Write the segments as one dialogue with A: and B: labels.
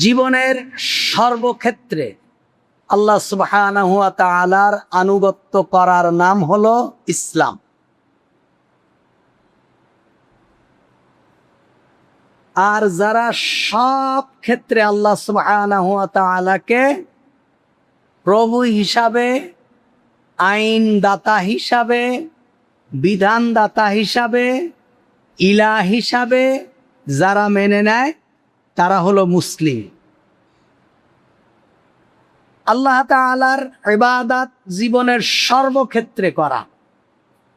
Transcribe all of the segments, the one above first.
A: জীবনের সর্বক্ষেত্রে আল্লাহ সুবহানাহু ওয়া তাআলার আনুগত্য করার নাম হলো ইসলাম। আর যারা সব ক্ষেত্রে আল্লাহ সুবহানাহু ওয়া তাআলাকে প্রভু হিসাবে, আইনদাতা হিসাবে, বিধানদাতা হিসাবে, ইলাহ হিসাবে যারা মেনে নেয় তারা হলো মুসলিম। আল্লাহ তাআলার ইবাদত জীবনের সর্বক্ষেত্রে করা।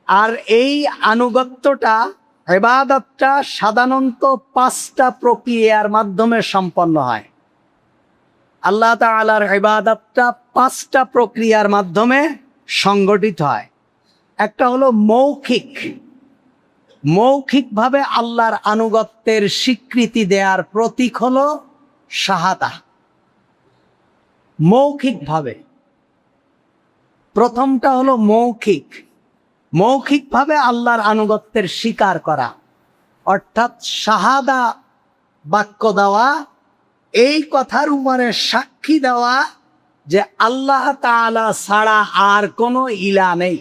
A: আর এই আনুগত্যটা, ইবাদতটা সাধারণত 5টা প্রক্রিয়ার মাধ্যমে সম্পন্ন হয়। আল্লাহ তাআলার ইবাদতটা 5টা প্রক্রিয়ার মাধ্যমে সংগঠিত হয়। একটা হলো মৌখিকভাবে আল্লাহর আনুগত্যের স্বীকৃতি দেওয়ার প্রতীক হলো শাহাদা। মৌখিকভাবে প্রথমটা হলো মৌখিকভাবে আল্লাহর আনুগত্যের স্বীকার করা, অর্থাৎ শাহাদা বাক্য দেওয়া, এই কথার উপরে সাক্ষী দেওয়া যে আল্লাহ তাআলা ছাড়া আর কোনো ইলাহ নেই।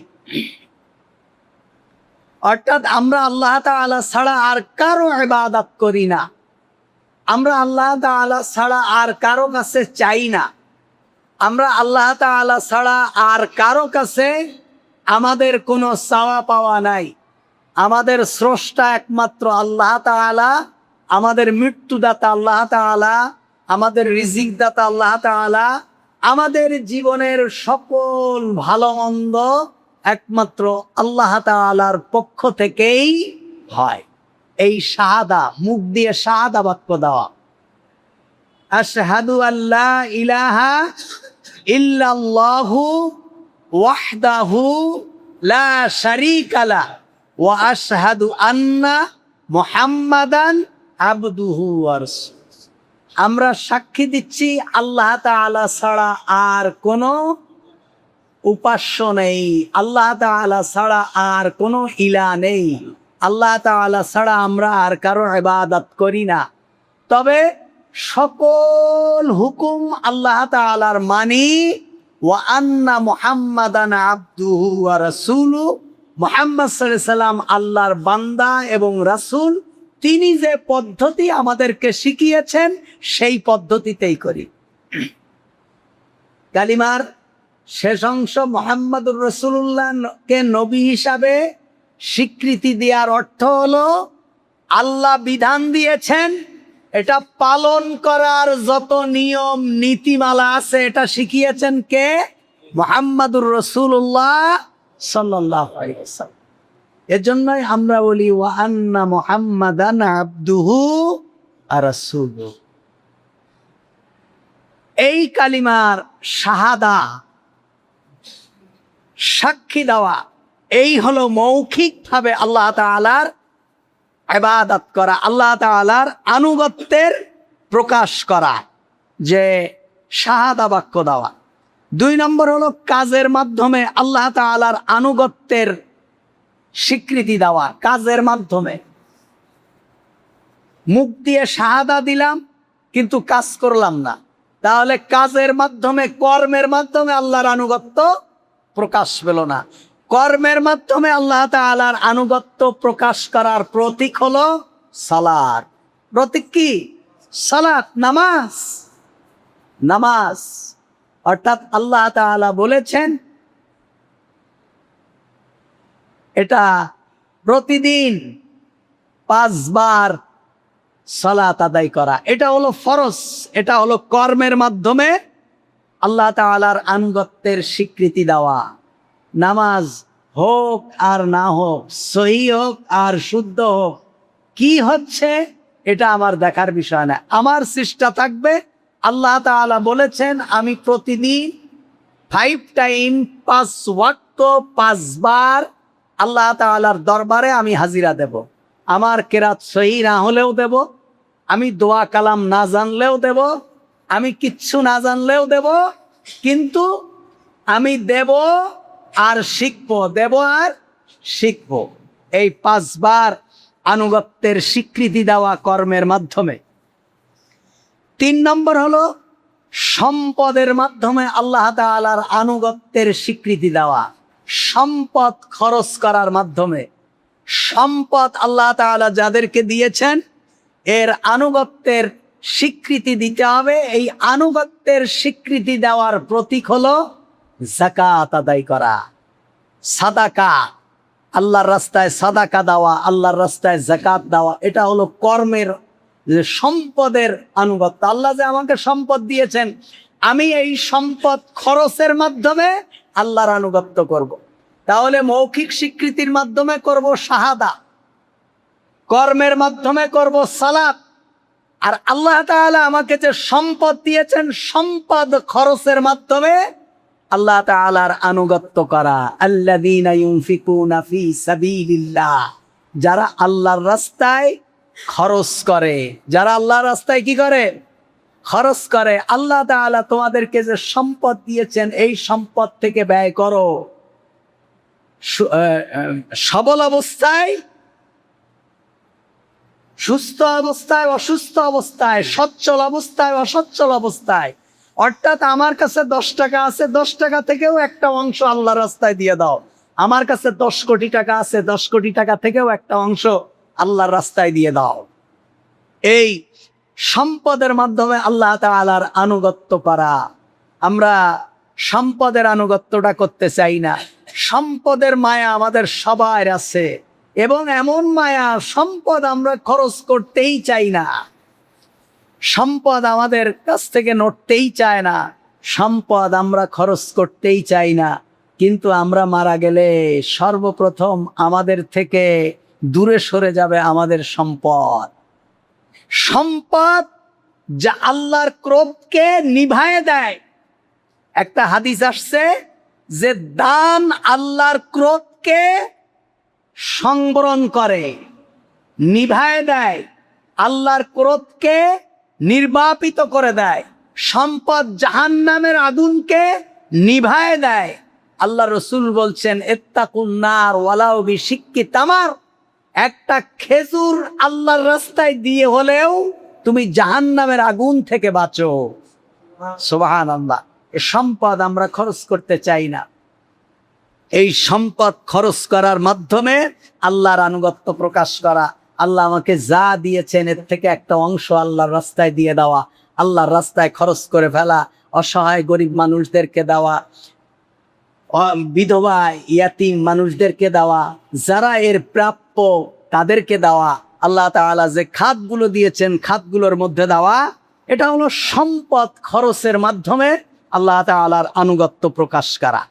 A: অর্থাৎ আমরা আল্লাহ তাআলা ছাড়া আর কারো ইবাদত করি না, আমরা আল্লাহ তাআলা ছাড়া আর কারো কাছে চাই না, আমরা আল্লাহ তাআলা ছাড়া আর কারো কাছে আমাদের কোনো চাওয়া পাওয়া নাই। আমাদের স্রষ্টা একমাত্র আল্লাহ তাআলা, আমাদের মৃত্যুদাতা আল্লাহ তাআলা, আমাদের রিজিকদাতা আল্লাহ তাআলা, আমাদের জীবনের সকল ভালো মন্দ একমাত্র আল্লাহ তাআলার পক্ষ থেকেই হয়। এই শাহাদা, মুখ দিয়ে শাহাদা বাক্য দেওয়া, আশহাদু আল্লা ইলাহা ইল্লাল্লাহু ওয়াহদাহু লা শারীকা লাহু ওয়া আশহাদু আন্না মুহাম্মাদান আবদুহু ওয়া রাসূলুহু। আমরা সাক্ষী দিচ্ছি আল্লাহ তাআলা ছাড়া আর কোনো উপাস্য নেই, আল্লাহ তাআলা ছাড়া আর কোনো ইলাহ নেই, আল্লাহ তাআলা ছাড়া আমরা আর কারো ইবাদত করি না। তবে সকল হুকুম আল্লাহ তাআলার মানি। ওয়া আন্না মুহাম্মাদান আবদুহু ওয়া রাসূলুহু, মুহাম্মদ সাল্লাল্লাহু আলাইহি সাল্লাম আল্লাহর বান্দা এবং রাসূল। তিনি যে পদ্ধতি আমাদেরকে শিখিয়েছেন সেই পদ্ধতিতেই করি। কালিমার শেষ অংশ মুহাম্মাদুর রাসূলুল্লাহকে নবী হিসাবে স্বীকৃতি দেওয়ার অর্থ হলো আল্লাহ বিধান দিয়েছেন, এটা পালন করার যত নিয়ম নীতিমালা আছে এটা শিখিয়েছেন কে? মুহাম্মাদুর রাসূলুল্লাহ সাল্লাল্লাহু আলাইহি ওয়াসাল্লাম। এজন্যই আমরা বলি ওয়া আন্না মুহাম্মাদান আবদুহু ওয়া রাসূলুহু। এই কালিমার শাহাদা, সাক্ষী দেওয়া, এই হলো মৌখিকভাবে আল্লাহ তাআলার ইবাদত করা, আল্লাহ তাআলার আনুগত্যের প্রকাশ করা, যে শাহাদা বাক্য দেওয়া। 2 নম্বর হলো কাজের মাধ্যমে আল্লাহ তাআলার আনুগত্যের স্বীকৃতি দেওয়া। কাজের মাধ্যমে, মুখ দিয়ে শাহাদা দিলাম কিন্তু কাজ করলাম না, তাহলে কাজের মাধ্যমে, কর্মের মাধ্যমে আল্লাহর আনুগত্য প্রকাশ পেল না। কর্মের মাধ্যমে আল্লাহ তাআলার আনুগত্য প্রকাশ করার প্রতীক হলো সালাত। প্রতীক কি? সালাত, নামাজ। অর্থাৎ আল্লাহ তাআলা বলেছেন এটা প্রতিদিন 5 বার সালাত আদায় করা, এটা হলো ফরজ। এটা হলো কর্মের মাধ্যমে আল্লাহ তাআলার আনুগত্যের স্বীকৃতি দেওয়া। নামাজ হোক আর না হোক, সহি হোক আর শুদ্ধ হোক, কি হচ্ছে এটা আমার দেখার বিষয় না। আমার চেষ্টা থাকবে, আল্লাহ তাআলা বলেছেন আমি প্রতিদিন 5 টাইম 5 ওয়াক্ত 5 বার আল্লাহ তাআলার দরবারে আমি হাজিরা দেব। আমার কেরাত সহি না হলেও দেব, আমি দোয়া কালাম না জানলেও দেব, আমি কিচ্ছু না জানলেও দেব, কিন্তু আমি দেব আর শিখবো, দেব আর শিখবো। এই 5 বার আনুগত্যের স্বীকৃতি দেওয়া কর্মের মাধ্যমে। তিন নম্বর হলো সম্পদের মাধ্যমে আল্লাহ তাআলার আনুগত্যের স্বীকৃতি দেওয়া। সম্পদ খরচ করার মাধ্যমে, সম্পদ আল্লাহ তাআলা যাদেরকে দিয়েছেন এর আনুগত্যের স্বীকৃতি দিতে হবে। এই আনুগত্যের স্বীকৃতি দেওয়ার প্রতীক হলো যাকাত আদায় করা, সাদাকা, আল্লাহর রাস্তায় সাদাকা দেওয়া, আল্লাহর রাস্তায় যাকাত দেওয়া। এটা হলো কর্মের, যে সম্পদের আনুগত্য। আল্লাহ যে আমাকে সম্পদ দিয়েছেন, আমি এই সম্পদ খরচের মাধ্যমে আল্লাহর আনুগত্য করব। তাহলে মৌখিক স্বীকৃতির মাধ্যমে করব শাহাদা, কর্মের মাধ্যমে করব সালাত। আর আল্লাহ তাআলা আমাকে যে সম্পদ দিয়েছেন, সম্পদ খরচের মাধ্যমে আল্লাহ তাআলার আনুগত্য করা। আল্লাযীনা ইউনফিকুনা ফী সাবিলিল্লাহ, যারা আল্লাহর রাস্তায় খরচ করে, যারা আল্লাহর রাস্তায় কি করে? খরচ করে। আল্লাহ তাআলা তোমাদেরকে যে সম্পদ দিয়েছেন, এই সম্পদ থেকে ব্যয় করো সবল অবস্থায়, সুস্থ অবস্থায়, অসুস্থ অবস্থায়, সচ্ছল অবস্থায়, অসচ্ছল অবস্থায়। অর্থাৎ আমার কাছে 10 টাকা আছে, 10 টাকা থেকেও একটা অংশ আল্লাহর রাস্তায় দিয়ে দাও। আমার কাছে 10 কোটি টাকা আছে, 10 কোটি টাকা থেকেও একটা অংশ আল্লাহর রাস্তায় দিয়ে দাও। এই সম্পদের মাধ্যমে আল্লাহ তাআলার আনুগত্য করা। আমরা সম্পদের আনুগত্যটা করতে চাই না। সম্পদের মায়া আমাদের সবার আছে, এবং এমন মায়া, সম্পদ আমরা খরচ করতেই চাই না, সম্পদ আমাদের কাছ থেকে নড়তেই চায় না, সম্পদ আমরা খরচ করতেই চাই না। কিন্তু আমরা মারা গেলে সর্বপ্রথম আমাদের থেকে দূরে সরে যাবে আমাদের সম্পদ। সম্পদ যা আল্লাহর ক্রোধকে নিভায়ে দেয়। একটা হাদিস আসছে যে দান আল্লাহর ক্রোধকে সংবরণ করে, নিভায়ে দেয়, আল্লাহর ক্রোধকে নির্বাপিত করে দেয়। সম্পদ জাহান্নামের আগুনকে নিভায়ে দেয়। আল্লাহ রসুল বলছেন, ইত্তাকুন নার ওয়ালাউ বিশিক্কি তামার, একটা খেজুর আল্লাহর রাস্তায় দিয়ে হলেও তুমি জাহান্নামের আগুন থেকে বাঁচো। সুবহানাল্লাহ। এই সম্পদ আমরা খরচ করতে চাই না। এই সম্পদ খরচ করার মাধ্যমে আল্লাহর আনুগত্য প্রকাশ করা। আল্লাহ আমাকে যা দিয়েছেন এর থেকে একটা অংশ আল্লাহর রাস্তায় দিয়ে দেওয়া, আল্লাহর রাস্তায় খরচ করে ফেলা, অসহায় গরিব মানুষদেরকে দেওয়া, বিধবা ইয়াতীম মানুষদেরকে দেওয়া, যারা এর প্রাপ্য তাদেরকে দেওয়া। আল্লাহ তাআলা যে খাতগুলো দিয়েছেন, খাতগুলোর মধ্যে দেওয়া। এটা হলো সম্পদ খরচের মাধ্যমে আল্লাহ তাআলার আনুগত্য প্রকাশ করা।